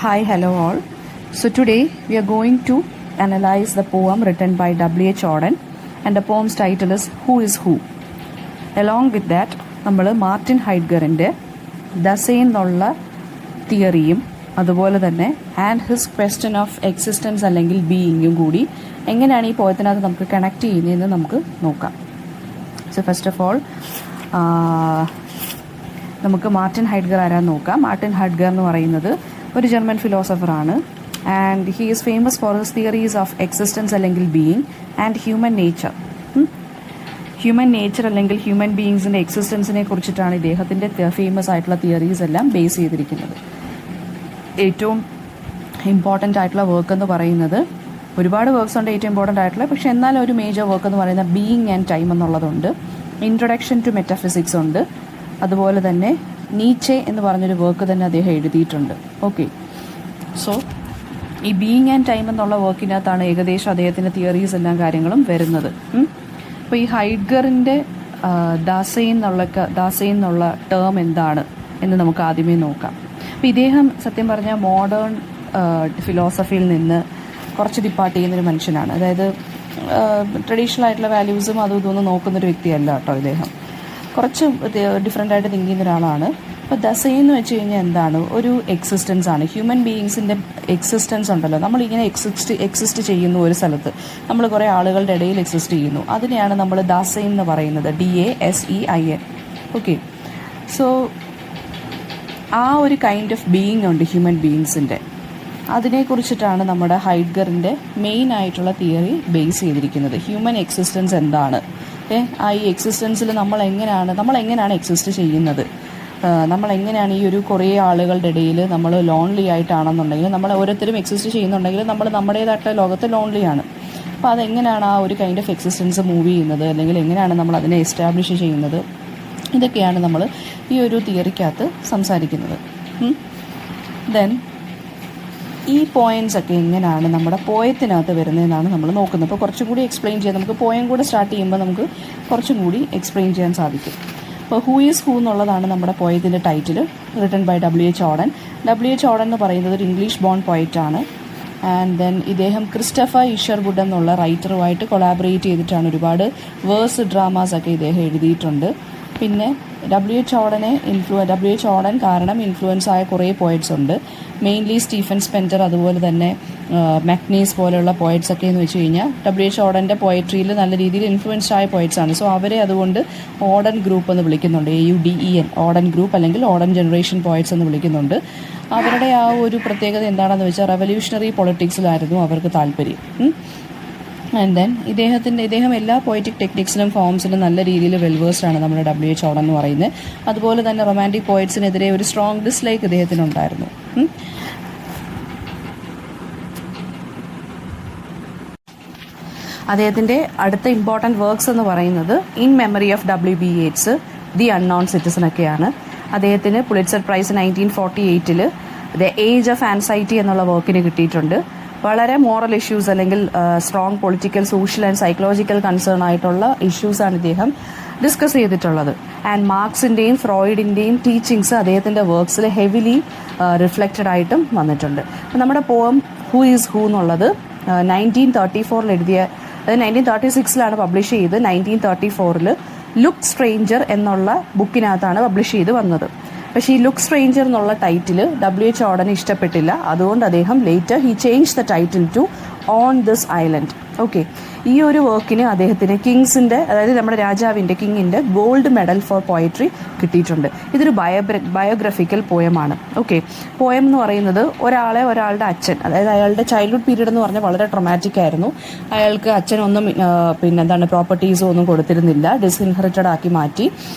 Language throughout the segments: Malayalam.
Hi, hello all. So today we are going to analyze the poem written by W.H. Auden, and the poem's title is Who is Who. Along with that, നമ്മൾ മാർട്ടിൻ ഹൈഡ്ഗറിൻ്റെ ദസൈൻ എന്നുള്ള തിയറിയും അതുപോലെ തന്നെ and his question of existence അല്ലെങ്കിൽ ബീയിങ്ങും കൂടി എങ്ങനെയാണ് ഈ പോയത്തിനകത്ത് നമുക്ക് കണക്ട് ചെയ്യുന്നതെന്ന് നമുക്ക് നോക്കാം. സോ ഫസ്റ്റ് ഓഫ് ഓൾ നമുക്ക് മാർട്ടിൻ ഹൈഡ്ഗർ ആരാന്ന് നോക്കാം. മാർട്ടിൻ ഹൈഡ്ഗർ എന്ന് പറയുന്നത് ഒരു ജർമ്മൻ ഫിലോസഫറാണ്. And he is famous for his theories of existence അല്ലെങ്കിൽ being and human nature. Human nature അല്ലെങ്കിൽ ഹ്യൂമൻ ബീയിങ്സിൻ്റെ എക്സിസ്റ്റൻസിനെ കുറിച്ചിട്ടാണ് ഇദ്ദേഹത്തിൻ്റെ ഫേമസ് ആയിട്ടുള്ള തിയറീസ് എല്ലാം ബേസ് ചെയ്തിരിക്കുന്നത്. ഏറ്റവും ഇമ്പോർട്ടൻ്റ് ആയിട്ടുള്ള വർക്ക് എന്ന് പറയുന്നത് ഒരുപാട് വർക്ക്സ് ഉണ്ട് ഏറ്റവും ഇമ്പോർട്ടൻ്റ് ആയിട്ടുള്ള, പക്ഷേ എന്നാലും ഒരു മേജർ വർക്ക് എന്ന് പറയുന്നത് ബീയിങ് ആൻഡ് ടൈം എന്നുള്ളതുണ്ട്. ഇൻട്രൊഡക്ഷൻ ടു മെറ്റാഫിസിക്സ് ഉണ്ട്. അതുപോലെ തന്നെ നീച്ചെ എന്ന് പറഞ്ഞൊരു വർക്ക് തന്നെ അദ്ദേഹം എഴുതിയിട്ടുണ്ട്. ഓക്കെ, സോ ഈ ബീയിങ് ആൻഡ് ടൈം എന്നുള്ള വർക്കിനകത്താണ് ഏകദേശം അദ്ദേഹത്തിൻ്റെ തിയറീസ് എല്ലാം കാര്യങ്ങളും വരുന്നത്. അപ്പോൾ ഈ ഹൈഡ്ഗറിൻ്റെ ദാസൈൻ എന്നുള്ള ടേം എന്താണ് എന്ന് നമുക്ക് ആദ്യമേ നോക്കാം. അപ്പോൾ ഇദ്ദേഹം സത്യം പറഞ്ഞാൽ മോഡേൺ ഫിലോസഫിയിൽ നിന്ന് കുറച്ച് ഡിപ്പാർട്ട് ചെയ്യുന്നൊരു മനുഷ്യനാണ്. അതായത് ട്രഡീഷണൽ ആയിട്ടുള്ള വാല്യൂസും അതും ഇതൊന്നും നോക്കുന്നൊരു വ്യക്തിയല്ല കേട്ടോ. ഇദ്ദേഹം കുറച്ച് ഡിഫറെൻ്റ് ആയിട്ട് തിങ്ക് ചെയ്യുന്ന ഒരാളാണ്. അപ്പോൾ ദസൈൻ എന്ന് വെച്ച് കഴിഞ്ഞാൽ എന്താണ്? ഒരു എക്സിസ്റ്റൻസ് ആണ്. ഹ്യൂമൻ ബീയിങ്സിൻ്റെ എക്സിസ്റ്റൻസ് ഉണ്ടല്ലോ, നമ്മളിങ്ങനെ എക്സിസ്റ്റ് ചെയ്യുന്നു ഒരു സ്ഥലത്ത്, നമ്മൾ കുറേ ആളുകളുടെ ഇടയിൽ എക്സിസ്റ്റ് ചെയ്യുന്നു, അതിനെയാണ് നമ്മൾ ദസൈൻ എന്ന് പറയുന്നത്. DASEIN. ഓക്കെ, സോ ആ ഒരു കൈൻഡ് ഓഫ് ബീയിങ് ഉണ്ട് ഹ്യൂമൻ ബീയിങ്സിൻ്റെ. അതിനെക്കുറിച്ചിട്ടാണ് നമ്മുടെ ഹൈഡ്ഗറിൻ്റെ മെയിൻ ആയിട്ടുള്ള തിയറി ബേസ് ചെയ്തിരിക്കുന്നത്. ഹ്യൂമൻ എക്സിസ്റ്റൻസ് എന്താണ്, ആ ഈ എക്സിസ്റ്റൻസിൽ നമ്മൾ എങ്ങനെയാണ് എക്സിസ്റ്റ് ചെയ്യുന്നത്, നമ്മളെങ്ങനെയാണ് ഈ ഒരു കുറേ ആളുകളുടെ ഇടയിൽ നമ്മൾ ലോൺലി ആയിട്ടാണെന്നുണ്ടെങ്കിൽ, നമ്മൾ ഓരോരുത്തരും എക്സിസ്റ്റ് ചെയ്യുന്നുണ്ടെങ്കിൽ നമ്മൾ നമ്മുടേതായിട്ടുള്ള ലോകത്ത് ലോൺലിയാണ്. അപ്പോൾ അതെങ്ങനെയാണ് ആ ഒരു കൈൻഡ് ഓഫ് എക്സിസ്റ്റൻസ് മൂവ് ചെയ്യുന്നത്, അല്ലെങ്കിൽ എങ്ങനെയാണ് നമ്മൾ അതിനെ എസ്റ്റാബ്ലിഷ് ചെയ്യുന്നത്, ഇതൊക്കെയാണ് നമ്മൾ ഈ ഒരു തിയറിക്കകത്ത് സംസാരിക്കുന്നത്. ദെൻ ഈ പോയിൻറ്റ്സ് ഒക്കെ എങ്ങനെയാണ് നമ്മുടെ പോയത്തിനകത്ത് വരുന്നതെന്നാണ് നമ്മൾ നോക്കുന്നത്. അപ്പോൾ കുറച്ചും കൂടി എക്സ്പ്ലെയിൻ ചെയ്യാൻ നമുക്ക് പോയം കൂടെ സ്റ്റാർട്ട് ചെയ്യുമ്പോൾ നമുക്ക് കുറച്ചും കൂടി എക്സ്പ്ലെയിൻ ചെയ്യാൻ സാധിക്കും. അപ്പോൾ ഹൂ ഈസ് ഹൂ എന്നുള്ളതാണ് നമ്മുടെ പോയത്തിൻ്റെ title, written by W.H. Auden. W.H. Auden എന്ന് പറയുന്നത് ഒരു ഇംഗ്ലീഷ് ബോൺ പോയറ്റാണ്. ആൻഡ് ദെൻ ഇദ്ദേഹം ക്രിസ്റ്റഫർ ഇഷർവുഡ് എന്നുള്ള റൈറ്ററുമായിട്ട് കൊളാബറേറ്റ് ചെയ്തിട്ടാണ് ഒരുപാട് വേഴ്സ് ഡ്രാമാസ് ഒക്കെ ഇദ്ദേഹം എഴുതിയിട്ടുണ്ട്. പിന്നെ W.H. Auden കാരണം ഇൻഫ്ലുവൻസ് ആയ കുറേ പോയറ്റ്സ് ഉണ്ട്. മെയിൻലി സ്റ്റീഫൻ സ്പെൻസർ, അതുപോലെ തന്നെ മാക്നീസ് പോലെയുള്ള പോയറ്റ്സ് ഒക്കെ എന്ന് വെച്ച് കഴിഞ്ഞാൽ W.H. Audenൻ്റെ പോയട്രിയിൽ നല്ല രീതിയിൽ ഇൻഫ്ലുവൻസ്ഡ് ആയ പോയറ്റ്സ് ആണ്. സോ അവരെ അതുകൊണ്ട് ഓഡൻ ഗ്രൂപ്പ് എന്ന് വിളിക്കുന്നുണ്ട്. AUDEN, ഓഡൻ ഗ്രൂപ്പ് അല്ലെങ്കിൽ ഓഡൻ ജനറേഷൻ പോയറ്റ്സ് എന്ന് വിളിക്കുന്നുണ്ട്. അവരുടെ ആ ഒരു പ്രത്യേകത എന്താണെന്ന് വെച്ചാൽ റെവല്യൂഷണറി പൊളിറ്റിക്സിലായിരുന്നു അവർക്ക് താല്പര്യം. ആൻഡ് ദെൻ ഇദ്ദേഹം എല്ലാ പോയറ്റിക് ടെക്നിക്സിലും ഫോംസിലും നല്ല രീതിയിൽ വെൽവേഴ്സ്ഡാണ് നമ്മുടെ W.H. Auden എന്ന് പറയുന്നത്. അതുപോലെ തന്നെ റൊമാൻറ്റിക് പോയറ്റ്സിനെതിരെ ഒരു സ്ട്രോങ് ഡിസ്ലൈക്ക് ഇദ്ദേഹത്തിനുണ്ടായിരുന്നു. അദ്ദേഹത്തിൻ്റെ അടുത്ത ഇമ്പോർട്ടൻറ്റ് വർക്ക്സ് എന്ന് പറയുന്നത് in memory of W.B. Yeats, the unknown citizen ഒക്കെയാണ്. അദ്ദേഹത്തിന് Pulitzer prize 1948 the age of anxiety എന്നുള്ള വർക്കിന് കിട്ടിയിട്ടുണ്ട്. വളരെ മോറൽ ഇഷ്യൂസ് അല്ലെങ്കിൽ strong political, social and psychological concern ആയിട്ടുള്ള ഇഷ്യൂസാണ് ഇദ്ദേഹം ഡിസ്കസ് ചെയ്തിട്ടുള്ളത്. ആൻഡ് മാർക്സിൻ്റെയും ഫ്രോയിഡിൻ്റെയും ടീച്ചിങ്സ് അദ്ദേഹത്തിൻ്റെ വർക്ക്സിൽ ഹെവിലി റിഫ്ലക്റ്റഡ് ആയിട്ടും വന്നിട്ടുണ്ട്. നമ്മുടെ പോം ഹൂ ഈസ് ഹൂ എന്നുള്ളത് 1934 എഴുതിയ, അത് 1936 പബ്ലിഷ് ചെയ്ത് 1934 ലുക്ക് സ്ട്രേഞ്ചർ എന്നുള്ള ബുക്കിനകത്താണ് പബ്ലിഷ് ചെയ്ത് വന്നത്. പക്ഷേ ഈ ലുക്ക് സ്ട്രേഞ്ചർ എന്നുള്ള ടൈറ്റിൽ W.H. Auden ഇഷ്ടപ്പെട്ടില്ല. അതുകൊണ്ട് അദ്ദേഹം later he change the title to on this island. Okay, ഈ ഒരു വർക്കിന് അദ്ദേഹത്തിന് കിങ്സിൻ്റെ, അതായത് നമ്മുടെ കിങ്ങിൻ്റെ ഗോൾഡ് മെഡൽ ഫോർ പോയട്രി കിട്ടിയിട്ടുണ്ട്. ഇതൊരു ബയോഗ്രഫിക്കൽ പോയമാണ്. ഓക്കെ, പോയം എന്ന് പറയുന്നത് ഒരാളുടെ അച്ഛൻ, അതായത് അയാളുടെ ചൈൽഡ്ഹുഡ് പീരീഡ് എന്ന് പറഞ്ഞാൽ വളരെ ട്രോമാറ്റിക് ആയിരുന്നു. അയാൾക്ക് അച്ഛനൊന്നും പ്രോപ്പർട്ടീസോ ഒന്നും കൊടുത്തിരുന്നില്ല, ഡിസ്ഇൻഹെറിറ്റഡ് ആക്കി മാറ്റി.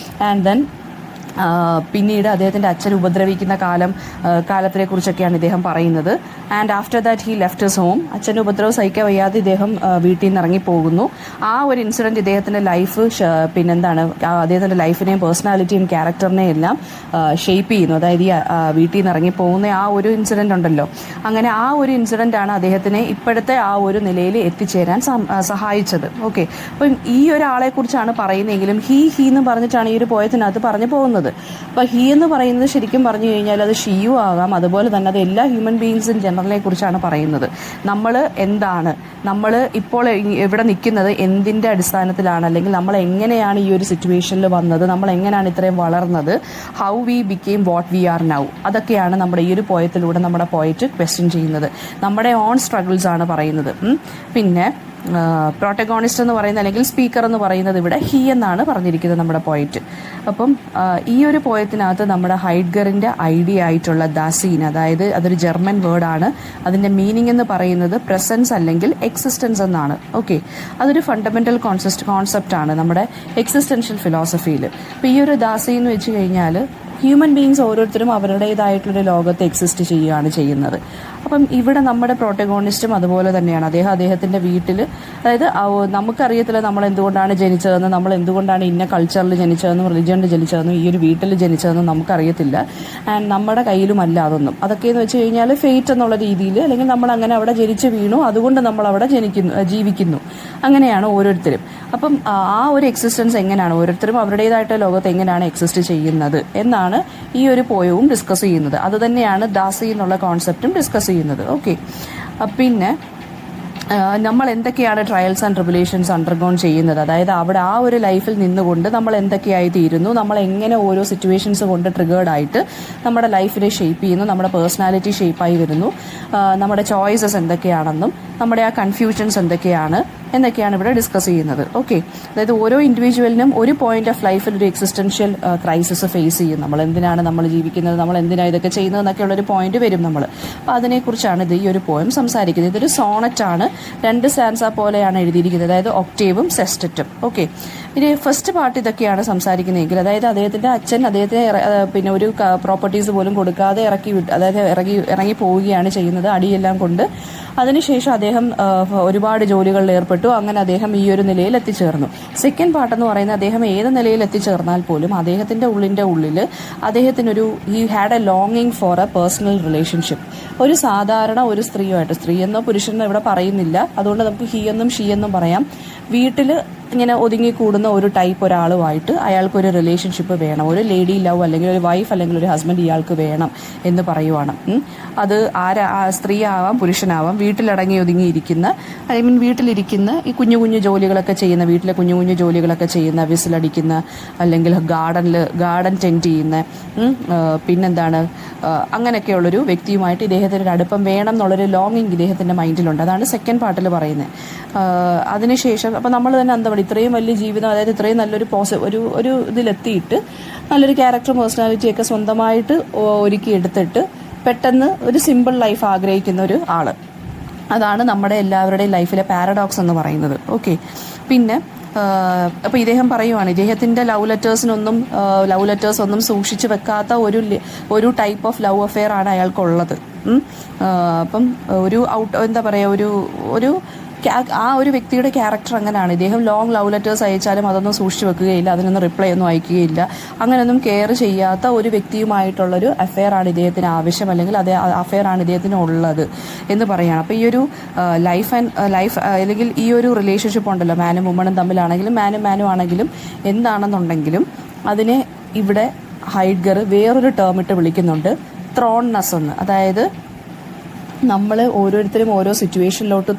ആൻഡ് ദെൻ പിന്നീട് അദ്ദേഹത്തിൻ്റെ അച്ഛൻ ഉപദ്രവിക്കുന്ന കാലത്തിനെ കുറിച്ചൊക്കെയാണ് ഇദ്ദേഹം പറയുന്നത്. And after that he left his home. അച്ഛൻ്റെ ഉപദ്രവം സഹിക്കാൻ വയ്യാതെ ഇദ്ദേഹം വീട്ടിൽ നിന്ന് ഇറങ്ങിപ്പോകുന്നു. ആ ഒരു ഇൻസിഡൻറ്റ് ഇദ്ദേഹത്തിൻ്റെ ലൈഫ് അദ്ദേഹത്തിൻ്റെ ലൈഫിനെയും പേഴ്സണാലിറ്റിയും ക്യാരക്ടറിനെയും എല്ലാം ഷേപ്പ് ചെയ്യുന്നു. അതായത് ഈ വീട്ടിൽ നിന്ന് ഇറങ്ങിപ്പോകുന്ന ആ ഒരു ഇൻസിഡൻ്റ് ഉണ്ടല്ലോ, അങ്ങനെ ആ ഒരു ഇൻസിഡൻ്റാണ് അദ്ദേഹത്തിനെ ഇപ്പോഴത്തെ ആ ഒരു നിലയിൽ എത്തിച്ചേരാൻ സഹായിച്ചത്. ഓക്കെ, അപ്പം ഈ ഒരാളെക്കുറിച്ചാണ് പറയുന്നതെങ്കിലും ഹീ എന്ന് പറഞ്ഞിട്ടാണ് ഈ ഒരു പോയത്തിനകത്ത് പറഞ്ഞു പോകുന്നത്. പറയുന്നത്. അപ്പോൾ ഹി എന്ന് പറയുന്നത് ശരിക്കും പറഞ്ഞു കഴിഞ്ഞാൽ അത് ഷിയും ആകാം, അതുപോലെ തന്നെ അത് എല്ലാ ഹ്യൂമൻ ബീയിങ്സും ജനറലിനെ കുറിച്ചാണ് പറയുന്നത്. നമ്മൾ എന്താണ്, നമ്മൾ ഇപ്പോൾ ഇവിടെ നിൽക്കുന്നത് എന്തിൻ്റെ അടിസ്ഥാനത്തിലാണ്, അല്ലെങ്കിൽ നമ്മൾ എങ്ങനെയാണ് ഈ ഒരു സിറ്റുവേഷനിൽ വന്നത്, നമ്മൾ എങ്ങനെയാണ് ഇത്രയും വളർന്നത്, how we became what we are now, അതൊക്കെയാണ് നമ്മുടെ ഈ ഒരു പോയത്തിലൂടെ നമ്മുടെ പോയറ്റ് ക്വസ്റ്റ്യൻ ചെയ്യുന്നത്. നമ്മുടെ ഓൺ സ്ട്രഗിൾസ് ആണ് പറയുന്നത്. പിന്നെ പ്രോട്ടഗോണിസ്റ്റ് എന്ന് പറയുന്നത് അല്ലെങ്കിൽ സ്പീക്കർ എന്ന് പറയുന്നത് ഇവിടെ ഹി എന്നാണ് പറഞ്ഞിരിക്കുന്നത് നമ്മുടെ പോയറ്റ്. അപ്പം ഈ ഒരു പോയത്തിനകത്ത് നമ്മുടെ ഹൈഡ്ഗറിൻ്റെ ഐഡിയ ആയിട്ടുള്ള ദാസീൻ, അതായത് അതൊരു ജർമ്മൻ വേർഡാണ്, അതിൻ്റെ മീനിങ് എന്ന് പറയുന്നത് പ്രസൻസ് അല്ലെങ്കിൽ എക്സിസ്റ്റൻസ് എന്നാണ്. ഓക്കെ, അതൊരു ഫണ്ടമെൻ്റൽ കോൺസെപ്റ്റാണ് നമ്മുടെ എക്സിസ്റ്റൻഷ്യൽ ഫിലോസഫിയിൽ. അപ്പോൾ ഈ ഒരു ദാസി എന്ന് വെച്ച് കഴിഞ്ഞാൽ ഹ്യൂമൻ ബീയിങ്സ് ഓരോരുത്തരും അവരുടേതായിട്ടുള്ളൊരു ലോകത്ത് എക്സിസ്റ്റ് ചെയ്യുകയാണ് ചെയ്യുന്നത്. അപ്പം ഇവിടെ നമ്മുടെ പ്രോട്ടഗോണിസ്റ്റും അതുപോലെ തന്നെയാണ്. അദ്ദേഹത്തിൻ്റെ വീട്ടിൽ, അതായത് നമുക്കറിയത്തില്ല നമ്മൾ എന്തുകൊണ്ടാണ് ജനിച്ചതെന്ന്, നമ്മൾ എന്തുകൊണ്ടാണ് ഇന്ന കൾച്ചറിൽ ജനിച്ചതെന്നും റിലിജനിൽ ജനിച്ചതെന്നും ഈ ഒരു വീട്ടിൽ ജനിച്ചതെന്നും നമുക്കറിയത്തില്ല. ആൻഡ് നമ്മുടെ കയ്യിലുമല്ല അതൊന്നും. അതൊക്കെയെന്ന് വെച്ച് കഴിഞ്ഞാൽ ഫെയ്റ്റ് എന്നുള്ള രീതിയിൽ, അല്ലെങ്കിൽ നമ്മൾ അങ്ങനെ അവിടെ ജനിച്ച് വീണു, അതുകൊണ്ട് നമ്മൾ അവിടെ ജീവിക്കുന്നു, അങ്ങനെയാണ് ഓരോരുത്തരും. അപ്പം ആ ഒരു എക്സിസ്റ്റൻസ് എങ്ങനെയാണ്, ഓരോരുത്തരും അവരുടേതായിട്ടുള്ള ലോകത്ത് എങ്ങനെയാണ് എക്സിസ്റ്റ് ചെയ്യുന്നത് എന്നാണ് ഈ ഒരു പോയവും ഡിസ്കസ് ചെയ്യുന്നത്. അതുതന്നെയാണ് ദാസി എന്നുള്ള കോൺസെപ്റ്റും ഡിസ്കസ് ചെയ്യുന്നത്. ഓക്കെ, പിന്നെ നമ്മൾ എന്തൊക്കെയാണ് ട്രയൽസ് ആൻഡ് ട്രിബുലേഷൻസ് അണ്ടർഗോൺ ചെയ്യുന്നത്, അതായത് അവിടെ ആ ഒരു ലൈഫിൽ നിന്നുകൊണ്ട് നമ്മൾ എന്തൊക്കെയായി തീരുന്നു, നമ്മൾ എങ്ങനെ ഓരോ സിറ്റുവേഷൻസ് കൊണ്ട് ട്രിഗേർഡ് ആയിട്ട് നമ്മുടെ ലൈഫിനെ ഷേപ്പ് ചെയ്യുന്നു, നമ്മുടെ പേഴ്സണാലിറ്റി ഷേപ്പായി വരുന്നു, നമ്മുടെ ചോയ്സസ് എന്തൊക്കെയാണെന്നും നമ്മുടെ ആ കൺഫ്യൂഷൻസ് എന്തൊക്കെയാണ് എന്നൊക്കെയാണ് ഇവിടെ ഡിസ്കസ് ചെയ്യുന്നത്. ഓക്കെ, അതായത് ഓരോ ഇൻഡിവിജ്വലിനും ഒരു പോയിന്റ് ഓഫ് ലൈഫിൽ ഒരു എക്സിസ്റ്റൻഷ്യൽ ക്രൈസിസ് ഫേസ് ചെയ്യും. നമ്മൾ എന്തിനാണ് നമ്മൾ ജീവിക്കുന്നത്, നമ്മൾ എന്തിനാണ് ഇതൊക്കെ ചെയ്യുന്നത് എന്നൊക്കെയുള്ളൊരു പോയിന്റ് വരും നമ്മൾ. അപ്പോൾ അതിനെക്കുറിച്ചാണ് ഇത് ഈ ഒരു പോയം സംസാരിക്കുന്നത്. ഇതൊരു സോണറ്റാണ്, 2 സ്റ്റാൻസ പോലെയാണ് എഴുതിയിരിക്കുന്നത്, അതായത് ഒക്ടേവും സെസ്റ്ററ്റും. ഓക്കെ, ഇനി ഫസ്റ്റ് പാർട്ട് ഇതൊക്കെയാണ് സംസാരിക്കുന്നതെങ്കിൽ, അതായത് അദ്ദേഹത്തിൻ്റെ അച്ഛൻ അദ്ദേഹത്തെ പിന്നെ ഒരു പ്രോപ്പർട്ടീസ് പോലും കൊടുക്കാതെ അതായത് ഇറങ്ങി പോവുകയാണ് ചെയ്യുന്നത് അടിയെല്ലാം കൊണ്ട്. അതിനുശേഷം അദ്ദേഹം ഒരുപാട് ജോലികളിൽ ഏർപ്പെട്ടു. അങ്ങനെ അദ്ദേഹം ഈ ഒരു നിലയിൽ എത്തിച്ചേർന്നു. സെക്കൻഡ് പാർട്ട് എന്ന് പറയുന്നത് അദ്ദേഹം ഏത് നിലയിൽ എത്തിച്ചേർന്നാൽ പോലും അദ്ദേഹത്തിൻ്റെ ഉള്ളിൽ അദ്ദേഹത്തിനൊരു ഹി ഹാഡ് എ ലോങ്ങിങ് ഫോർ എ പേഴ്സണൽ റിലേഷൻഷിപ്പ്. ഒരു സാധാരണ ഒരു സ്ത്രീയുമായിട്ട്, സ്ത്രീ എന്നോ പുരുഷനോ ഇവിടെ പറയുന്നില്ല, അതുകൊണ്ട് നമുക്ക് ഹി എന്നും ഷീ എന്നും പറയാം, വീട്ടിൽ ഇങ്ങനെ ഒതുങ്ങിക്കൂടുന്ന ഒരു ടൈപ്പ് ഒരാളുമായിട്ട് അയാൾക്കൊരു റിലേഷൻഷിപ്പ് വേണം, ഒരു ലേഡി ലവ് അല്ലെങ്കിൽ ഒരു വൈഫ് അല്ലെങ്കിൽ ഒരു ഹസ്ബൻഡ് ഇയാൾക്ക് വേണം എന്ന് പറയുവാണ്. അത് സ്ത്രീ ആവാം പുരുഷനാവാം, വീട്ടിലടങ്ങി ഒതുങ്ങിയിരിക്കുന്ന, വീട്ടിലിരിക്കുന്ന ഈ കുഞ്ഞു കുഞ്ഞു ജോലികളൊക്കെ ചെയ്യുന്ന, വീട്ടിലെ കുഞ്ഞു കുഞ്ഞു ജോലികളൊക്കെ ചെയ്യുന്ന, വിസിലടിക്കുന്ന, അല്ലെങ്കിൽ ഗാർഡൻ ടെൻറ്റ് ചെയ്യുന്ന, പിന്നെന്താണ് അങ്ങനെയൊക്കെയുള്ളൊരു വ്യക്തിയുമായിട്ട് ഇദ്ദേഹത്തിന് ഒരു അടുപ്പം വേണം എന്നുള്ളൊരു ലോങ്ങിങ് ഇദ്ദേഹത്തിൻ്റെ മൈൻഡിലുണ്ട്. അതാണ് സെക്കൻഡ് പാർട്ടിൽ പറയുന്നത്. അതിനുശേഷം അപ്പോൾ നമ്മൾ തന്നെ എന്താ പറയുക, ഇത്രയും വലിയ ജീവിതം, അതായത് ഇത്രയും നല്ലൊരു ഒരു ഇതിലെത്തിയിട്ട് നല്ലൊരു ക്യാരക്ടർ പേഴ്സണാലിറ്റിയൊക്കെ സ്വന്തമായിട്ട് ഒരുക്കിയെടുത്തിട്ട് പെട്ടെന്ന് ഒരു സിമ്പിൾ ലൈഫ് ആഗ്രഹിക്കുന്ന ഒരു ആള്, അതാണ് നമ്മുടെ എല്ലാവരുടെയും ലൈഫിലെ പാരഡോക്സ് എന്ന് പറയുന്നത്. ഓക്കെ, പിന്നെ അപ്പോൾ ഇദ്ദേഹം പറയുവാണ് ഇദ്ദേഹത്തിൻ്റെ ലവ് ലെറ്റേഴ്സ് ഒന്നും സൂക്ഷിച്ച് വെക്കാത്ത ഒരു ടൈപ്പ് ഓഫ് ലവ് അഫെയർ ആണ് അയാൾക്കുള്ളത്. അപ്പം എന്താ പറയുക, ആ ഒരു വ്യക്തിയുടെ ക്യാരക്ടർ അങ്ങനെയാണ്. ഇദ്ദേഹം ലോങ് ലവ് ലെറ്റേഴ്സ് അയച്ചാലും അതൊന്നും സൂക്ഷിച്ച് വെക്കുകയില്ല, അതിനൊന്നും റിപ്ലൈ ഒന്നും അയക്കുകയില്ല, അങ്ങനെയൊന്നും കെയർ ചെയ്യാത്ത ഒരു വ്യക്തിയുമായിട്ടുള്ളൊരു അഫെയർ ആണ് ഇദ്ദേഹത്തിന് ആവശ്യം, അല്ലെങ്കിൽ അതേ അഫെയർ ആണ് ഇദ്ദേഹത്തിന് ഉള്ളത് എന്ന് പറയുകയാണ്. അപ്പോൾ ഈ ഒരു ലൈഫ് അല്ലെങ്കിൽ ഈ ഒരു റിലേഷൻഷിപ്പ് ഉണ്ടല്ലോ, മാനും വുമണും തമ്മിലാണെങ്കിലും മാനും ആണെങ്കിലും എന്താണെന്നുണ്ടെങ്കിലും അതിനെ ഇവിടെ ഹൈഡ്ഗർ വേറൊരു ടേം ഇട്ട് വിളിക്കുന്നുണ്ട്, ത്രോൺനെസ് എന്ന്. അതായത് നമ്മൾ ഓരോരുത്തരും ഓരോ സിറ്റുവേഷനിലോട്ട്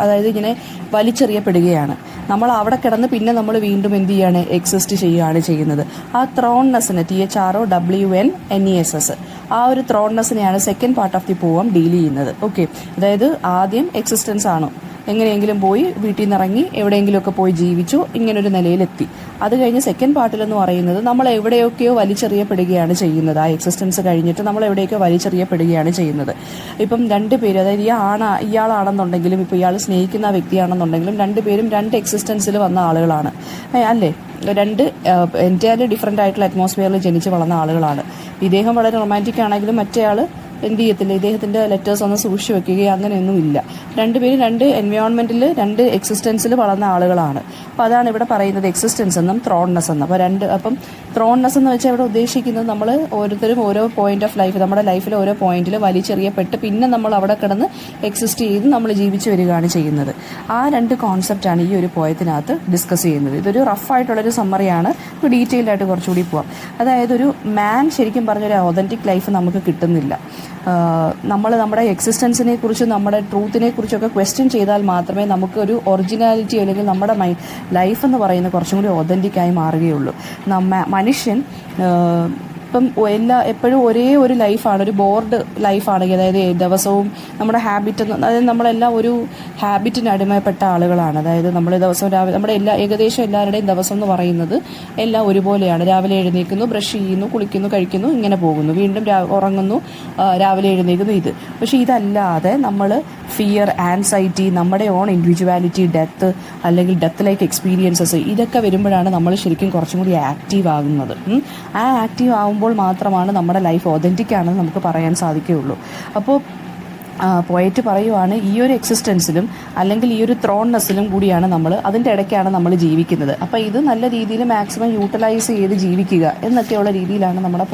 അതായത് ഇങ്ങനെ വലിച്ചെറിയപ്പെടുകയാണ്. നമ്മൾ അവിടെ കിടന്ന് പിന്നെ നമ്മൾ വീണ്ടും എന്ത് ചെയ്യാണ്, എക്സിസ്റ്റ് ചെയ്യുകയാണ് ചെയ്യുന്നത്. ആ ത്രോൺനെസ്സിന് THROWNNESS ആ ഒരു ത്രോൺനെസ്സിനെയാണ് second part of the poem deal ചെയ്യുന്നത്. ഓക്കെ, അതായത് ആദ്യം എക്സിസ്റ്റൻസ് ആണ്, എങ്ങനെയെങ്കിലും പോയി വീട്ടിൽ നിന്ന് ഇറങ്ങി എവിടെയെങ്കിലുമൊക്കെ പോയി ജീവിച്ചു, ഇങ്ങനൊരു നിലയിലെത്തി. അത് കഴിഞ്ഞ് സെക്കൻഡ് പാർട്ടിലെന്ന് പറയുന്നത് നമ്മൾ എവിടെയൊക്കെയോ വലിച്ചെറിയപ്പെടുകയാണ് ചെയ്യുന്നത്. ആ എക്സിസ്റ്റൻസ് കഴിഞ്ഞിട്ട് നമ്മൾ എവിടെയൊക്കെയോ വലിച്ചെറിയപ്പെടുകയാണ് ചെയ്യുന്നത്. ഇപ്പം 2 പേര്, അതായത് ഇയാളാണെന്നുണ്ടെങ്കിലും ഇപ്പോൾ ഇയാൾ സ്നേഹിക്കുന്ന ആ വ്യക്തിയാണെന്നുണ്ടെങ്കിലും 2 പേരും 2 എക്സിസ്റ്റൻസിൽ വന്ന ആളുകളാണ് അല്ലേ, 2 എൻറ്റയർലി ഡിഫറെൻ്റ് ആയിട്ടുള്ള അറ്റ്മോസ്ഫിയറിൽ ജനിച്ച് വളർന്ന ആളുകളാണ്. ഇദ്ദേഹം വളരെ റൊമാൻറ്റിക് ആണെങ്കിലും മറ്റേയാൾ എന്ത് ചെയ്യത്തില്ല, ഇദ്ദേഹത്തിൻ്റെ ലെറ്റേഴ്സ് ഒന്നും സൂക്ഷിച്ച് വെക്കുകയോ അങ്ങനെയൊന്നും ഇല്ല. രണ്ടുപേരും രണ്ട് എൻവയോൺമെൻറ്റിൽ രണ്ട് എക്സിസ്റ്റൻസിൽ വളർന്ന ആളുകളാണ്. അപ്പോൾ അതാണ് ഇവിടെ പറയുന്നത് എക്സിസ്റ്റൻസ് എന്നും ത്രോൺനെസ് എന്നും. അപ്പം ത്രോൺനെസ് എന്ന് വെച്ചാൽ ഇവിടെ ഉദ്ദേശിക്കുന്നത് നമ്മൾ ഓരോരുത്തരും ഓരോ പോയിന്റ് ഓഫ് ലൈഫ്, നമ്മുടെ ലൈഫിലെ ഓരോ പോയിന്റിൽ വലിച്ചെറിയപ്പെട്ട് പിന്നെ നമ്മൾ അവിടെ കിടന്ന് എക്സിസ്റ്റ് ചെയ്ത് നമ്മൾ ജീവിച്ചു വരികയാണ് ചെയ്യുന്നത്. ആ രണ്ട് കോൺസെപ്റ്റാണ് ഈ ഒരു പോയത്തിനകത്ത് ഡിസ്കസ് ചെയ്യുന്നത്. ഇതൊരു റഫായിട്ടുള്ളൊരു സമ്മറിയാണ്. ഇപ്പോൾ ഡീറ്റെയിൽഡ് ആയിട്ട് കുറച്ചുകൂടി പോവാം. അതായത് ഒരു മാൻ ശരിക്കും പറഞ്ഞൊരു ഒതൻറ്റിക് ലൈഫ് നമുക്ക് കിട്ടുന്നില്ല. നമ്മൾ നമ്മുടെ എക്സിസ്റ്റൻസിനെ കുറിച്ചും നമ്മുടെ ട്രൂത്തിനെ കുറിച്ചൊക്കെ ക്വസ്റ്റ്യൻ ചെയ്താൽ മാത്രമേ നമുക്കൊരു ഒറിജിനാലിറ്റി അല്ലെങ്കിൽ നമ്മുടെ ലൈഫ് എന്ന് പറയുന്നത് കുറച്ചും കൂടി ഒതൻറ്റിക്കായി മാറുകയുള്ളൂ. മനുഷ്യൻ ഇപ്പം എപ്പോഴും ഒരേ ഒരു ലൈഫാണ്, ഒരു ബോർഡ് ലൈഫാണെങ്കിൽ, അതായത് ദിവസവും നമ്മുടെ ഹാബിറ്റ്, അതായത് നമ്മളെല്ലാം ഒരു ഹാബിറ്റിന് അടിമപ്പെട്ട ആളുകളാണ്. അതായത് നമ്മൾ ദിവസം നമ്മുടെ ഏകദേശം എല്ലാവരുടെയും ദിവസം എന്ന് പറയുന്നത് എല്ലാം ഒരുപോലെയാണ്. രാവിലെ എഴുന്നേൽക്കുന്നു, ബ്രഷ് ചെയ്യുന്നു, കുളിക്കുന്നു, കഴിക്കുന്നു, ഇങ്ങനെ പോകുന്നു, വീണ്ടും ഉറങ്ങുന്നു, രാവിലെ എഴുന്നേൽക്കുന്നു. പക്ഷേ ഇതല്ലാതെ നമ്മൾ ഫിയർ, ആൻസൈറ്റി, നമ്മുടെ ഓൺ ഇൻഡിവിജ്വാലിറ്റി, ഡെത്ത് അല്ലെങ്കിൽ ഡെത്ത് ലൈക്ക് എക്സ്പീരിയൻസസ്, ഇതൊക്കെ വരുമ്പോഴാണ് നമ്മൾ ശരിക്കും കുറച്ചും കൂടി ആക്റ്റീവ് ആകുന്നത്. ആ ആക്റ്റീവ് ആകുമ്പോൾ മാത്രമാണ് നമ്മുടെ ലൈഫ് ഒതൻറ്റിക് ആണെന്ന് നമുക്ക് പറയാൻ സാധിക്കുകയുള്ളൂ. അപ്പോൾ പോയറ്റ് പറയുവാണ്, ഈ ഒരു എക്സിസ്റ്റൻസിലും അല്ലെങ്കിൽ ഈ ഒരു ത്രോൺനെസ്സിലും കൂടിയാണ് നമ്മൾ, അതിൻ്റെ ഇടയ്ക്കാണ് നമ്മൾ ജീവിക്കുന്നത്. അപ്പോൾ ഇത് നല്ല രീതിയിൽ മാക്സിമം യൂട്ടിലൈസ് ചെയ്ത് ജീവിക്കുക എന്നൊക്കെയുള്ള രീതിയിലാണ് നമ്മുടെ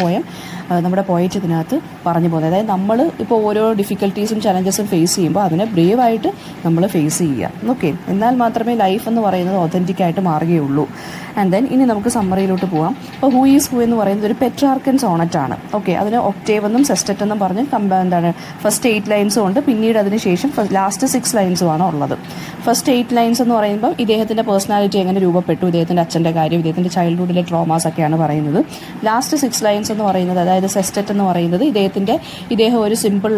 പോയറ്റ് ഇതിനകത്ത് പറഞ്ഞു പോകുന്നത്. അതായത് നമ്മൾ ഇപ്പോൾ ഓരോ ഡിഫിക്കൽട്ടീസും ചലഞ്ചസും ഫേസ് ചെയ്യുമ്പോൾ അതിനെ ബ്രേവായിട്ട് നമ്മൾ ഫേസ് ചെയ്യുക. ഓക്കെ, എന്നാൽ മാത്രമേ ലൈഫ് എന്ന് പറയുന്നത് ഒതൻറ്റിക് ആയിട്ട് മാറുകയുള്ളൂ. ആൻഡ് ദെൻ ഇനി നമുക്ക് സമ്മറിയിലോട്ട് പോകാം. അപ്പോൾ ഹൂ ഈസ് ഹൂ എന്ന് പറയുന്നത് ഒരു പെട്രാർക്കൻ സോണറ്റാണ്. ഓക്കെ, അതിന് ഒക്ടേവ് എന്നും സെസ്റ്ററ്റ് എന്നും പറഞ്ഞ് ഫസ്റ്റ് 8 ലൈൻസും ഉണ്ട്, പിന്നീട് അതിന് ശേഷം ലാസ്റ്റ് 6 ലൈൻസുമാണ് ഉള്ളത്. ഫസ്റ്റ് 8 ലൈൻസ് എന്ന് പറയുമ്പോൾ ഇദ്ദേഹത്തിൻ്റെ പേഴ്സണാലിറ്റി എങ്ങനെ രൂപപ്പെട്ടു, ഇദ്ദേഹത്തിൻ്റെ അച്ഛൻ്റെ കാര്യം, ഇദ്ദേഹത്തിൻ്റെ ചൈൽഡ്ഹുഡിലെ ട്രോമാസ് ഒക്കെയാണ് പറയുന്നത്. ലാസ്റ്റ് 6 ലൈൻസ് എന്ന് പറയുന്നത്, അതായത് സെസ്റ്ററ്റ് എന്ന് പറയുന്നത് ഇദ്ദേഹം ഒരു സിമ്പിൾ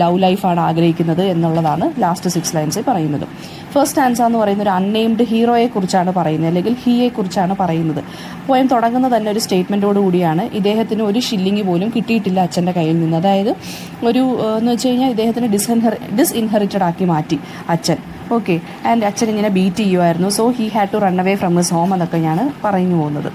ലവ് ലൈഫാണ് ആഗ്രഹിക്കുന്നത് എന്നുള്ളതാണ് ലാസ്റ്റ് 6 ലൈൻസിൽ പറയുന്നത്. ഫസ്റ്റ് ആൻസർ എന്ന് പറയുന്ന ഒരു അൺനെയിംഡ് ഹീറോയെ കുറിച്ചാണ് പറയുന്നത്, അല്ലെങ്കിൽ ഹീയെ കുറിച്ചാണ് പറയുന്നത്. പോയം തുടങ്ങുന്നത് തന്നെ ഒരു സ്റ്റേറ്റ്മെൻറ്റോട് കൂടിയാണ്. ഇദ്ദേഹത്തിന് ഒരു ഷില്ലിങ് പോലും കിട്ടിയിട്ടില്ല അച്ഛൻ്റെ കയ്യിൽ നിന്ന്. അതായത് എന്ന് വെച്ച് കഴിഞ്ഞാൽ ഇദ്ദേഹത്തിന് ഡിസ്ഇൻഹെറിറ്റഡ് ആക്കി മാറ്റി അച്ഛൻ. ഓക്കെ, ആൻഡ് അച്ഛൻ ഇങ്ങനെ ബീറ്റ് ചെയ്യുമായിരുന്നു. So he had to run away from his home എന്നൊക്കെ ഞാൻ പറഞ്ഞു പോകുന്നത്.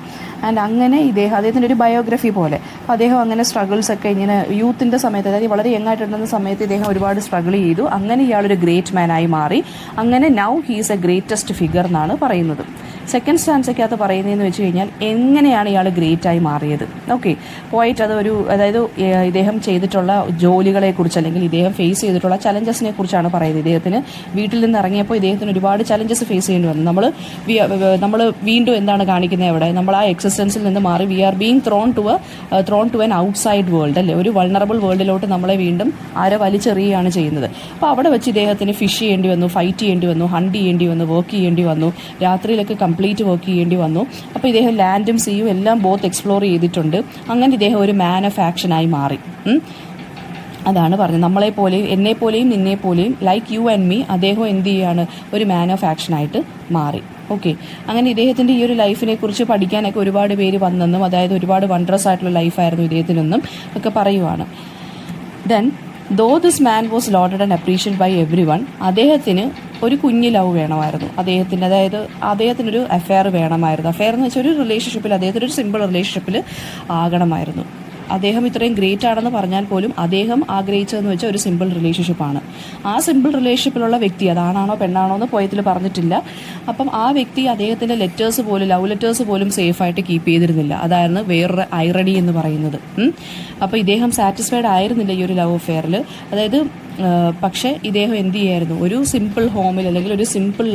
ആൻഡ് അങ്ങനെ അദ്ദേഹത്തിൻ്റെ ഒരു ബയോഗ്രഫി പോലെ. അപ്പോൾ അദ്ദേഹം അങ്ങനെ സ്ട്രഗിൾസ് ഒക്കെ ഇങ്ങനെ യൂത്തിൻ്റെ സമയത്ത്, അതായത് വളരെ യങ്ങായിട്ടുണ്ടെന്ന സമയത്ത് ഇദ്ദേഹം ഒരുപാട് സ്ട്രഗിൾ ചെയ്തു. അങ്ങനെ ഇയാളൊരു ഗ്രേറ്റ് മാനായി മാറി. അങ്ങനെ now he is A greatest figure എന്നാണ് പറയുന്നത്. സെക്കൻഡ് സ്റ്റാൻസയ്ക്കകത്ത് പറയുന്നതെന്ന് വെച്ച് കഴിഞ്ഞാൽ എങ്ങനെയാണ് ഇയാൾ ഗ്രേറ്റായി മാറിയത്. ഓക്കെ, പോയിട്ട് അതായത് ഇദ്ദേഹം ചെയ്തിട്ടുള്ള ജോലികളെക്കുറിച്ച് അല്ലെങ്കിൽ ഇദ്ദേഹം ഫേസ് ചെയ്തിട്ടുള്ള ചലഞ്ചസിനെ കുറിച്ചാണ് പറയുന്നത്. ഇദ്ദേഹത്തിന് വീട്ടിൽ നിന്ന് ഇറങ്ങിയപ്പോൾ ഇദ്ദേഹത്തിന് ഒരുപാട് ചലഞ്ചസ് ഫേസ് ചെയ്യേണ്ടി വന്നു. നമ്മൾ വീണ്ടും എന്താണ് കാണിക്കുന്നത് അവിടെ, നമ്മൾ ആ എക്സിസ്റ്റൻസിൽ നിന്ന് മാറി we are being thrown to an outside world, അല്ലേ, ഒരു വൾണറബിൾ വേൾഡിലോട്ട് നമ്മളെ വീണ്ടും ആരോ വലിച്ചെറിയുകയാണ് ചെയ്യുന്നത്. അപ്പോൾ അവിടെ വെച്ച് ഇദ്ദേഹത്തിന് ഫിഷ് ചെയ്യേണ്ടി വന്നു, ഫൈറ്റ് ചെയ്യേണ്ടി വന്നു, ഹണ്ട് ചെയ്യേണ്ടി വന്നു, വർക്ക് ചെയ്യേണ്ടി വന്നു, രാത്രിയിലൊക്കെ കംപ്ലീറ്റ് വർക്ക് ചെയ്യേണ്ടി വന്നു. അപ്പോൾ ഇദ്ദേഹം ലാൻഡും സീയും എല്ലാം ബോത്ത് എക്സ്പ്ലോർ ചെയ്തിട്ടുണ്ട്. അങ്ങനെ ഇദ്ദേഹം ഒരു മാൻ ഓഫ് ആക്ഷനായി മാറി. അതാണ് പറഞ്ഞത്, നമ്മളെപ്പോലെയും എന്നെപ്പോലെയും നിന്നെപ്പോലെയും ലൈക്ക് യു ആൻഡ് മീ, അദ്ദേഹം എന്ത് ചെയ്യുകയാണ്, ഒരു മാൻ ഓഫ് ആക്ഷനായിട്ട് മാറി. ഓക്കെ, അങ്ങനെ ഇദ്ദേഹത്തിൻ്റെ ഈ ഒരു ലൈഫിനെ കുറിച്ച് പഠിക്കാനൊക്കെ ഒരുപാട് പേര് വന്നെന്നും, അതായത് ഒരുപാട് വണ്ടറസ് ആയിട്ടുള്ള ലൈഫായിരുന്നു ഇദ്ദേഹത്തിനെന്നും ഒക്കെ പറയുവാണ്. Then though this man was lauded and appreciated by everyone, അദ്ദേഹത്തിന് ഒരു കുഞ്ഞ് ലവ് വേണമായിരുന്നു. അതായത് അദ്ദേഹത്തിനൊരു അഫെയർ വേണമായിരുന്നു. അഫെയർ എന്ന് വെച്ചാൽ ഒരു റിലേഷൻഷിപ്പിൽ, അദ്ദേഹത്തിന് ഒരു സിമ്പിൾ റിലേഷൻഷിപ്പിൽ ആകണമായിരുന്നു. അദ്ദേഹം ഇത്രയും ഗ്രേറ്റ് ആണെന്ന് പറഞ്ഞാൽ പോലും അദ്ദേഹം ആഗ്രഹിച്ചതെന്ന് വെച്ചാൽ ഒരു സിമ്പിൾ റിലേഷൻഷിപ്പാണ്. ആ സിമ്പിൾ റിലേഷൻഷിപ്പിലുള്ള വ്യക്തി അതാണാണോ പെണ്ണാണോ എന്ന് പോയതിൽ പറഞ്ഞിട്ടില്ല. അപ്പം ആ വ്യക്തി അദ്ദേഹത്തിൻ്റെ ലവ് ലെറ്റേഴ്സ് പോലും സേഫായിട്ട് കീപ്പ് ചെയ്തിരുന്നില്ല. അതായിരുന്നു വേറൊരു ഐറണി എന്ന് പറയുന്നത്. അപ്പോൾ ഇദ്ദേഹം സാറ്റിസ്ഫൈഡ് ആയിരുന്നില്ല ഈ ഒരു ലവ് അഫെയറിൽ. അതായത് പക്ഷേ ഇദ്ദേഹം എന്ത് ചെയ്യായിരുന്നു, ഒരു സിമ്പിൾ ഹോമിൽ അല്ലെങ്കിൽ ഒരു സിമ്പിൾ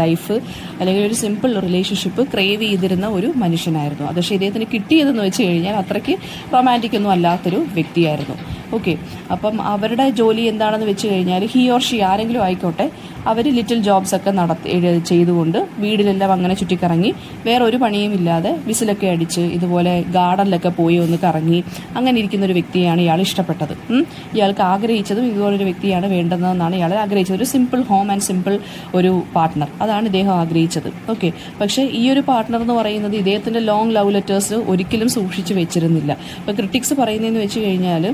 ലൈഫ് അല്ലെങ്കിൽ ഒരു സിമ്പിൾ റിലേഷൻഷിപ്പ് ക്രേവ് ചെയ്തിരുന്ന ഒരു മനുഷ്യനായിരുന്നു. അത് പക്ഷേ ഇദ്ദേഹത്തിന് കിട്ടിയതെന്ന് വെച്ച് കഴിഞ്ഞാൽ അത്രയ്ക്ക് റൊമാൻറ്റിക് ഒന്നും അല്ലാത്തൊരു വ്യക്തിയായിരുന്നു. ഓക്കെ, അപ്പം അവരുടെ ജോലി എന്താണെന്ന് വെച്ച് കഴിഞ്ഞാൽ ഹി ഓർ ഷി ആരെങ്കിലും ആയിക്കോട്ടെ, അവർ ലിറ്റിൽ ജോബ്സൊക്കെ ചെയ്തുകൊണ്ട് വീടിലെല്ലാം അങ്ങനെ ചുറ്റിക്കറങ്ങി വേറെ ഒരു പണിയും ഇല്ലാതെ വിസിലൊക്കെ അടിച്ച് ഇതുപോലെ ഗാർഡനിലൊക്കെ പോയി ഒന്ന് കറങ്ങി അങ്ങനെ ഇരിക്കുന്നൊരു വ്യക്തിയാണ് ഇയാൾ ഇഷ്ടപ്പെട്ടത്. ഇയാൾക്ക് ആഗ്രഹിച്ചതും ഇതുപോലൊരു വ്യക്തിയാണ് വേണ്ടതെന്നാണ് ഇയാൾ ആഗ്രഹിച്ചത്. ഒരു സിമ്പിൾ ഹോം ആൻഡ് സിമ്പിൾ ഒരു പാർട്ട്ണർ, അതാണ് ഇദ്ദേഹം ആഗ്രഹിച്ചത്. ഓക്കെ, പക്ഷേ ഈ ഒരു പാർട്ട്ണർ എന്ന് പറയുന്നത് ഇദ്ദേഹത്തിൻ്റെ ലോങ് ലവ് ലെറ്റേഴ്സ് ഒരിക്കലും സൂക്ഷിച്ച് വെച്ചിരുന്നില്ല. അപ്പോൾ ക്രിട്ടിക്സ് പറയുന്നതെന്ന് വെച്ച് കഴിഞ്ഞാൽ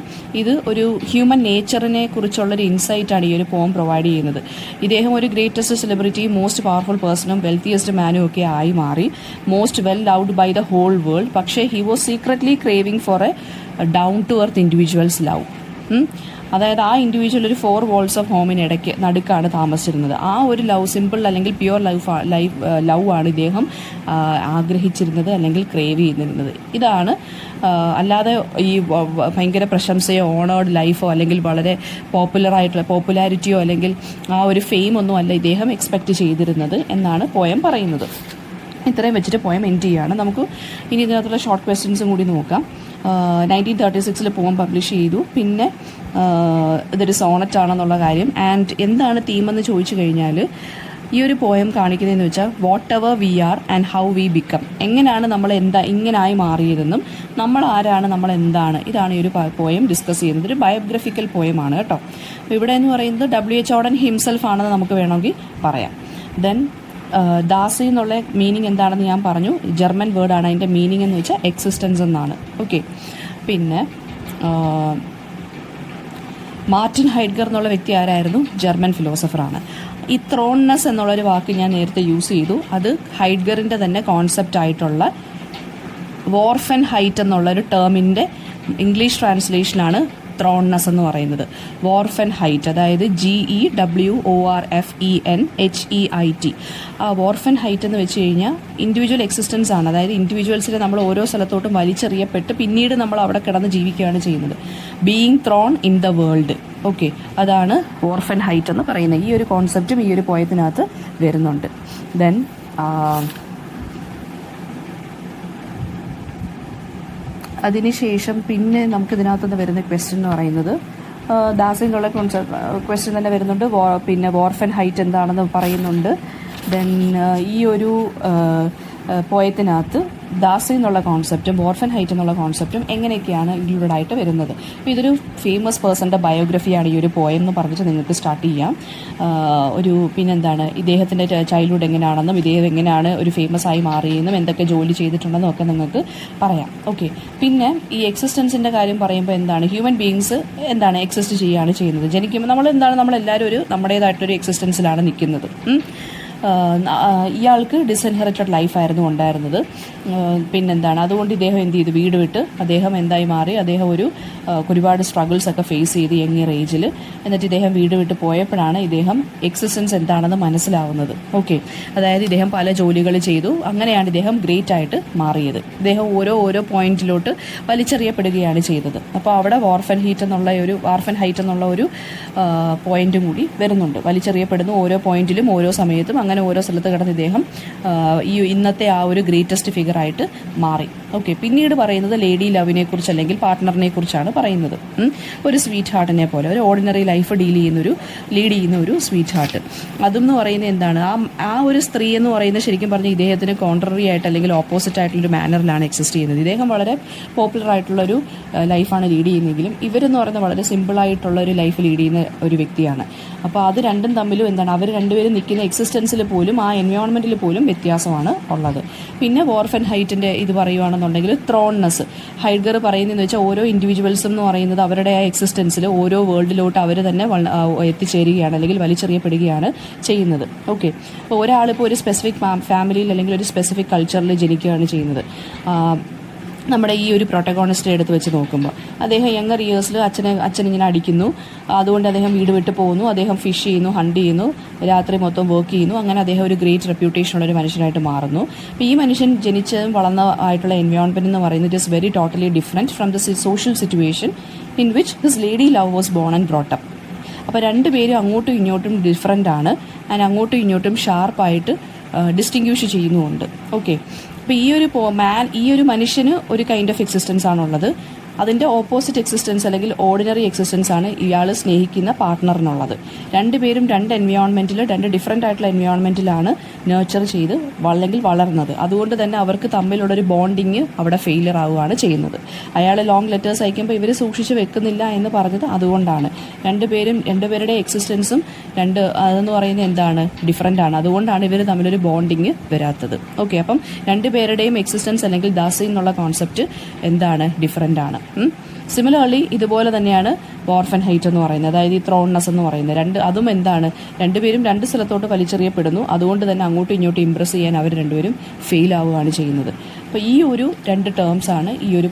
ഇത് ഒരു ഹ്യൂമൻ നേച്ചറിനെ കുറിച്ചുള്ളൊരു ഇൻസൈറ്റാണ് ഈ ഒരു പോം പ്രൊവൈഡ് ചെയ്യുന്നത്. ഇദ്ദേഹം ഒരു ഗ്രേറ്റസ്റ്റ് സെലിബ്രിറ്റി, മോസ്റ്റ് പവർഫുൾ പേഴ്സണും വെൽത്തിയസ്റ്റ് മാനും ഒക്കെ ആയി മാറി, most well loved by the whole world. പക്ഷേ he was secretly craving for a down to earth individuals love. അതായത് ആ ഇൻഡിവിജ്വൽ ഒരു 4 walls ഓഫ് ഹോമിനിടയ്ക്ക് നടുക്കാണ് താമസിച്ചിരുന്നത്. ആ ഒരു സിമ്പിൾ അല്ലെങ്കിൽ പ്യുവർ ലവ് ആണ് ഇദ്ദേഹം ആഗ്രഹിച്ചിരുന്നത് അല്ലെങ്കിൽ ക്രേവ് ചെയ്തിരുന്നത്. ഇതാണ്, അല്ലാതെ ഈ ഭയങ്കര പ്രശംസയോ ഓണേർഡ് ലൈഫോ അല്ലെങ്കിൽ വളരെ പോപ്പുലാരിറ്റിയോ അല്ലെങ്കിൽ ആ ഒരു ഫെയിം ഒന്നും അല്ല ഇദ്ദേഹം എക്സ്പെക്റ്റ് ചെയ്തിരുന്നത് എന്നാണ് പോയം പറയുന്നത്. ഇത്രയും വെച്ചിട്ട് പോയം എൻഡ് ചെയ്യുകയാണ്. നമുക്ക് ഇനി ഇതിനകത്തുള്ള ഷോർട്ട് ക്വസ്റ്റ്യൻസും കൂടി നോക്കാം. 1936 പോയം പബ്ലിഷ് ചെയ്തു. പിന്നെ ഇതൊരു സോണറ്റ് ആണെന്നുള്ള കാര്യം. ആൻഡ് എന്താണ് തീമെന്ന് ചോദിച്ചു കഴിഞ്ഞാൽ ഈ ഒരു പോയം കാണിക്കുന്നതെന്ന് വെച്ചാൽ whatever we are and how we become, എങ്ങനെയാണ് നമ്മൾ ഇങ്ങനായി മാറിയതെന്നും നമ്മൾ ആരാണ്, നമ്മൾ എന്താണ്, ഇതാണ് ഈ ഒരു പോയം ഡിസ്കസ് ചെയ്യുന്നത്. ഒരു ബയോഗ്രഫിക്കൽ പോയമാണ് കേട്ടോ. അപ്പോൾ ഇവിടെ എന്ന് പറയുന്നത് W.H. Auden ഹിംസെൽഫ് ആണെന്ന് നമുക്ക് വേണമെങ്കിൽ പറയാം. ദെൻ ദാസി എന്നുള്ള മീനിങ് എന്താണെന്ന് ഞാൻ പറഞ്ഞു. ജർമ്മൻ വേർഡാണ്. അതിൻ്റെ മീനിങ് എന്ന് വെച്ചാൽ എക്സിസ്റ്റൻസ് എന്നാണ്. ഓക്കെ. പിന്നെ മാർട്ടിൻ ഹൈഡ്ഗർ എന്നുള്ള വ്യക്തി ആരായിരുന്നു? ജർമ്മൻ ഫിലോസഫറാണ്. ഈ ത്രോൺനെസ് എന്നുള്ളൊരു വാക്ക് ഞാൻ നേരത്തെ യൂസ് ചെയ്തു. അത് ഹൈഡ്ഗറിൻ്റെ തന്നെ കോൺസെപ്റ്റ് ആയിട്ടുള്ള വോർഫൻ ഹൈറ്റ് എന്നുള്ളൊരു ടേമിൻ്റെ ഇംഗ്ലീഷ് ട്രാൻസ്ലേഷനാണ് ത്രോൺനെസ് എന്ന് പറയുന്നത്. വോർഫൻ ഹൈറ്റ്, അതായത് GEWORFENHEIT. ആ വോർഫൻ ഹൈറ്റ് എന്ന് വെച്ച് കഴിഞ്ഞാൽ ഇൻഡിവിജ്വൽ എക്സിസ്റ്റൻസ് ആണ്. അതായത് ഇൻഡിവിജ്വൽസിനെ നമ്മൾ ഓരോ സ്ഥലത്തോട്ടും വലിച്ചെറിയപ്പെട്ട് പിന്നീട് നമ്മൾ അവിടെ കിടന്ന് ജീവിക്കുകയാണ് ചെയ്യുന്നത്. Being thrown in the world. Okay, അതാണ് വോർഫൻ ഹൈറ്റ് എന്ന് പറയുന്നത്. ഈ ഒരു കോൺസെപ്റ്റും ഈ ഒരു പോയത്തിനകത്ത് വരുന്നുണ്ട്. ദെൻ അതിനുശേഷം പിന്നെ നമുക്ക് ഇതിനകത്തുനിന്ന് വരുന്ന ക്വസ്റ്റ്യൻ എന്ന് പറയുന്നത് ദാസിനുള്ള ക്വസ്റ്റ്യൻ തന്നെ വരുന്നുണ്ട്. പിന്നെ വോർഫൻ ഹൈറ്റ് എന്താണെന്ന് പറയുന്നുണ്ട്. ദെൻ ഈ ഒരു പോയത്തിനകത്ത് ദാസി എന്നുള്ള കോൺസെപ്റ്റും വോർഫൻ ഹൈറ്റ് എന്നുള്ള കോൺസെപ്റ്റും എങ്ങനെയൊക്കെയാണ് ഇൻക്ലൂഡഡ് ആയിട്ട് വരുന്നത്. അപ്പോൾ ഇതൊരു ഫേമസ് പേഴ്സൻ്റെ ബയോഗ്രഫിയാണ് ഈ ഒരു പോയം എന്ന് പറഞ്ഞിട്ട് നിങ്ങൾക്ക് സ്റ്റാർട്ട് ചെയ്യാം. ഒരു പിന്നെന്താണ്, ഇദ്ദേഹത്തിൻ്റെ ചൈൽഡ്ഹുഡ് എങ്ങനെയാണെന്നും ഇദ്ദേഹം എങ്ങനെയാണ് ഒരു ഫേമസ് ആയി മാറിയെന്നും എന്തൊക്കെ ജോലി ചെയ്തിട്ടുണ്ടെന്നും ഒക്കെ നിങ്ങൾക്ക് പറയാം. ഓക്കെ. പിന്നെ ഈ എക്സിസ്റ്റൻസിൻ്റെ കാര്യം പറയുമ്പോൾ എന്താണ്, ഹ്യൂമൻ ബീയിങ്സ് എന്താണ് എക്സിസ്റ്റ് ചെയ്യുകയാണ് ചെയ്യുന്നത്. ജനിക്കുമ്പോൾ നമ്മളെല്ലാവരും നമ്മുടേതായിട്ടൊരു എക്സിസ്റ്റൻസിലാണ് നിൽക്കുന്നത്. ഇയാൾക്ക് ഡിസ്ഇൻഹെറിറ്റഡ് ലൈഫായിരുന്നു ഉണ്ടായിരുന്നത്. പിന്നെന്താണ്, അതുകൊണ്ട് ഇദ്ദേഹം എന്ത് ചെയ്തു, വീട് വിട്ട് അദ്ദേഹം എന്തായി മാറി, അദ്ദേഹം ഒരുപാട് സ്ട്രഗിൾസ് ഒക്കെ ഫേസ് ചെയ്ത് യങ്ങർ ഏജിൽ. എന്നിട്ട് ഇദ്ദേഹം വീട് വിട്ട് പോയപ്പോഴാണ് ഇദ്ദേഹം എക്സിസ്റ്റൻസ് എന്താണെന്ന് മനസ്സിലാവുന്നത്. ഓക്കെ, അതായത് ഇദ്ദേഹം പല ജോലികൾ ചെയ്തു. അങ്ങനെയാണ് ഇദ്ദേഹം ഗ്രേറ്റ് ആയിട്ട് മാറിയത്. ഇദ്ദേഹം ഓരോ പോയിന്റിലോട്ട് വലിച്ചെറിയപ്പെടുകയാണ് ചെയ്തത്. അപ്പോൾ അവിടെ വാർഫൻ ഹൈറ്റ് എന്നുള്ള ഒരു പോയിന്റും കൂടി വരുന്നുണ്ട്. വലിച്ചെറിയപ്പെടുന്നു ഓരോ പോയിന്റിലും ഓരോ സമയത്തും. അങ്ങനെ ഓരോ സ്ഥലത്ത് കിടന്ന് ഇദ്ദേഹം ഈ ഇന്നത്തെ ആ ഒരു ഗ്രേറ്റസ്റ്റ് ഫിഗർ ആയിട്ട് മാറി. ഓക്കെ. പിന്നീട് പറയുന്നത് ലേഡി ലവിനെ കുറിച്ച് അല്ലെങ്കിൽ പാർട്ട്ണറിനെ കുറിച്ചാണ് പറയുന്നത്. ഒരു സ്വീറ്റ് ഹാർട്ടിനെ പോലെ ഒരു ഓർഡിനറി ലൈഫ് ലീഡ് ചെയ്യുന്ന ഒരു സ്വീറ്റ് ഹാർട്ട്. അതെന്ന് പറയുന്നത് എന്താണ്, ആ ഒരു സ്ത്രീ എന്ന് പറയുന്നത് ശരിക്കും പറഞ്ഞാൽ ഇദ്ദേഹത്തിന് കോൺട്രറി ആയിട്ട് അല്ലെങ്കിൽ ഓപ്പോസിറ്റ് ആയിട്ടുള്ളൊരു മാനറിലാണ് എക്സിസ്റ്റ് ചെയ്യുന്നത്. ഇദ്ദേഹം വളരെ പോപ്പുലർ ആയിട്ടുള്ളൊരു ലൈഫാണ് ലീഡ് ചെയ്യുന്നതെങ്കിലും ഇവരെന്ന് പറയുന്നത് വളരെ സിമ്പിളായിട്ടുള്ള ഒരു ലൈഫ് ലീഡ് ചെയ്യുന്ന ഒരു വ്യക്തിയാണ്. അപ്പോൾ അത് രണ്ടും തമ്മിലും എന്താണ്, അവർ രണ്ടുപേരും നിൽക്കുന്ന എക്സിസ്റ്റൻസിൽ പോലും ആ എൻവയോൺമെൻറ്റിൽ പോലും വ്യത്യാസമാണ് ഉള്ളത്. പിന്നെ വോർഫൻ ഹൈറ്റിൻ്റെ ഇത് പറയുകയാണെന്നുണ്ടെങ്കിൽ ത്രോൺനെസ്, ഹൈഡ്ഗർ പറയുന്നതെന്ന് വെച്ചാൽ ഓരോ ഇൻഡിവിജ്വൽസും എന്ന് പറയുന്നത് അവരുടെ ആ എക്സിസ്റ്റൻസിൽ ഓരോ വേൾഡിലോട്ട് അവർ തന്നെ എത്തിച്ചേരുകയാണ് അല്ലെങ്കിൽ വലിച്ചെറിയപ്പെടുകയാണ് ചെയ്യുന്നത്. ഓക്കെ. അപ്പോൾ ഒരാളിപ്പോൾ ഒരു സ്പെസിഫിക് ഫാമിലിയിൽ അല്ലെങ്കിൽ ഒരു സ്പെസിഫിക് കൾച്ചറിൽ ജനിക്കുകയാണ് ചെയ്യുന്നത്. നമ്മുടെ ഈ ഒരു പ്രൊട്ടഗോണിസ്റ്റ് എടുത്ത് വെച്ച് നോക്കുമ്പോൾ അദ്ദേഹം യങ്ങർ ഇയേഴ്സിൽ അച്ഛൻ ഇങ്ങനെ അടിക്കുന്നു. അതുകൊണ്ട് അദ്ദേഹം വീട് വിട്ട് പോകുന്നു. അദ്ദേഹം ഫിഷ് ചെയ്യുന്നു, ഹണ്ട് ചെയ്യുന്നു, രാത്രി മൊത്തം വർക്ക് ചെയ്യുന്നു. അങ്ങനെ അദ്ദേഹം ഒരു ഗ്രേറ്റ് റെപ്യൂട്ടേഷൻ ഉള്ള ഒരു മനുഷ്യനായിട്ട് മാറുന്നു. അപ്പോൾ ഈ മനുഷ്യൻ ജനിച്ചതും വളർന്ന ആയിട്ടുള്ള എൻവയോൺമെൻറ്റ് എന്ന് പറയുന്നത് it is very totally different from the social situation in which his lady love was born and brought up. അപ്പോൾ രണ്ടുപേരും അങ്ങോട്ടും ഇങ്ങോട്ടും ഡിഫറെൻ്റ് ആണ്. ആൻഡ് അങ്ങോട്ടും ഇങ്ങോട്ടും ഷാർപ്പായിട്ട് ഡിസ്റ്റിങ്ക്വിഷ് ചെയ്യുന്നുമുണ്ട്. ഓക്കെ. അപ്പോൾ ഈ ഒരു മനുഷ്യന് ഒരു കൈൻഡ് ഓഫ് എക്സിസ്റ്റൻസ് ആണുള്ളത്. അതിൻ്റെ ഓപ്പോസിറ്റ് എക്സിസ്റ്റൻസ് അല്ലെങ്കിൽ ഓർഡിനറി എക്സിസ്റ്റൻസ് ആണ് ഇയാൾ സ്നേഹിക്കുന്ന പാർട്ട്ണറിനുള്ളത്. രണ്ടുപേരും രണ്ട് ഡിഫറെൻ്റ് ആയിട്ടുള്ള എൻവയോൺമെൻറ്റിലാണ് നേർച്ചർ ചെയ്ത് അല്ലെങ്കിൽ വളർന്നത്. അതുകൊണ്ട് തന്നെ അവർക്ക് തമ്മിലുള്ളൊരു ബോണ്ടിങ് അവിടെ ഫെയിലിയർ ആവുകയാണ് ചെയ്യുന്നത്. അയാൾ ലോങ് ലെറ്റേഴ്സ് അയക്കുമ്പോൾ ഇവർ സൂക്ഷിച്ച് വെക്കുന്നില്ല എന്ന് പറഞ്ഞത് അതുകൊണ്ടാണ്. രണ്ടുപേരുടെ എക്സിസ്റ്റൻസും അതെന്ന് പറയുന്നത് എന്താണ്, ഡിഫറെൻ്റ് ആണ്. അതുകൊണ്ടാണ് ഇവർ തമ്മിലൊരു ബോണ്ടിങ് വരാത്തത്. ഓക്കെ. അപ്പം രണ്ടുപേരുടെയും എക്സിസ്റ്റൻസ് അല്ലെങ്കിൽ ദാസി എന്നുള്ള കോൺസെപ്റ്റ് എന്താണ്, ഡിഫറെൻ്റ് ആണ്. സിമിലർലി ഇതുപോലെ തന്നെയാണ് ഓർഫൻ ഹൈറ്റ് എന്ന് പറയുന്നത്, അതായത് ഈ ത്രോൺനെസ് എന്ന് പറയുന്നത്. അതും എന്താണ്, രണ്ടുപേരും രണ്ട് സ്ഥലത്തോട്ട് വലിച്ചെറിയപ്പെടുന്നു, അതുകൊണ്ട് തന്നെ അങ്ങോട്ടും ഇങ്ങോട്ടും ഇമ്പ്രസ് ചെയ്യാൻ അവർ രണ്ടുപേരും ഫെയിൽ ആവുകയാണ് ചെയ്യുന്നത്. അപ്പോൾ ഈ ഒരു 2 ടേംസാണ് ഈ ഒരു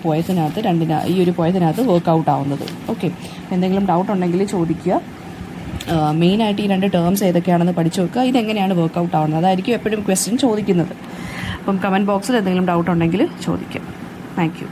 പോയത്തിനകത്ത് വർക്കൗട്ട് ആവുന്നത്. ഓക്കെ, എന്തെങ്കിലും ഡൗട്ട് ഉണ്ടെങ്കിൽ ചോദിക്കുക. മെയിനായിട്ട് ഈ 2 ടേംസ് ഏതൊക്കെയാണെന്ന് പഠിച്ചു വെക്കുക. ഇതെങ്ങനെയാണ് വർക്കൗട്ട് ആവുന്നത്, അതായിരിക്കും എപ്പോഴും ക്വസ്റ്റ്യൻ ചോദിക്കുന്നത്. അപ്പം കമൻറ്റ് ബോക്സിൽ എന്തെങ്കിലും ഡൗട്ട് ഉണ്ടെങ്കിൽ ചോദിക്കുക. Thank you.